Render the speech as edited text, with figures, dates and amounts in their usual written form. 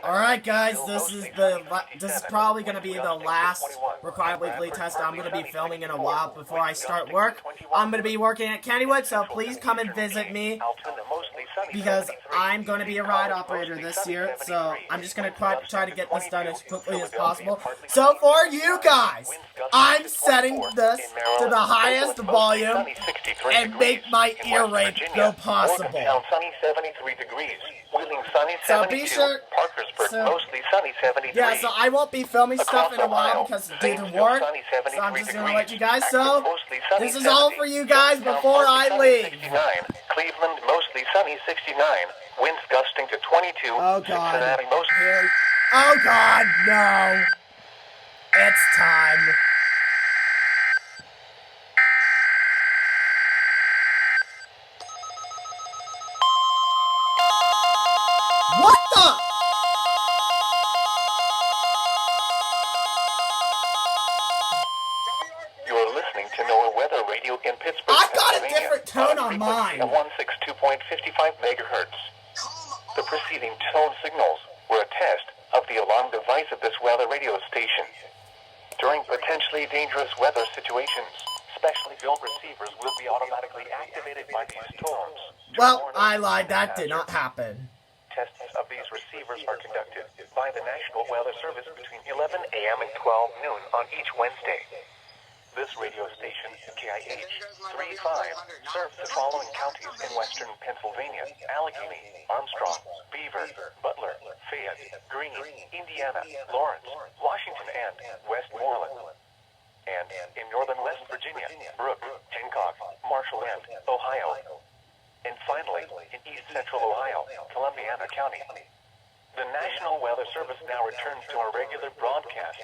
Alright guys, this is probably going to be the last required weekly test I'm going to be filming in a while before I start work. I'm going to be working at Kennywood, so please come and visit me, because I'm going to be a ride operator this year, so I'm just going to try to get this done as quickly as possible. So for you guys, I'm setting this to the highest volume and make my ear rape go possible. So be sure, mostly sunny 73. yeah, so I won't be filming stuff in a while because due to work, so I'm just going to let you guys, so this is all for you guys before I leave. Cleveland, mostly sunny 69, winds gusting to 22, Oh God, Cincinnati, mostly... oh God, no, it's time. What the? You're listening to NOAA Weather Radio in Pittsburgh, I got a Pennsylvania, different tone on mine. At 162.55 megahertz. The preceding tone signals were a test of the alarm device at this weather radio station. During potentially dangerous weather situations, specially built receivers will be automatically activated by these tones. Well, I lied. That did not happen. Tests of these receivers are conducted by the National Weather Service between 11 a.m. and 12 noon on each Wednesday. This radio station, KIH 35, serves the following counties in western Pennsylvania: Allegheny, Armstrong, Beaver, Butler, Fayette, Greene, Indiana, Lawrence, Washington, and Westmoreland. And in northern West Virginia, Brooke, Hancock, Marshall, and Ohio. And finally, in east central Ohio, Columbiana County. The National Weather Service now returns to our regular broadcast.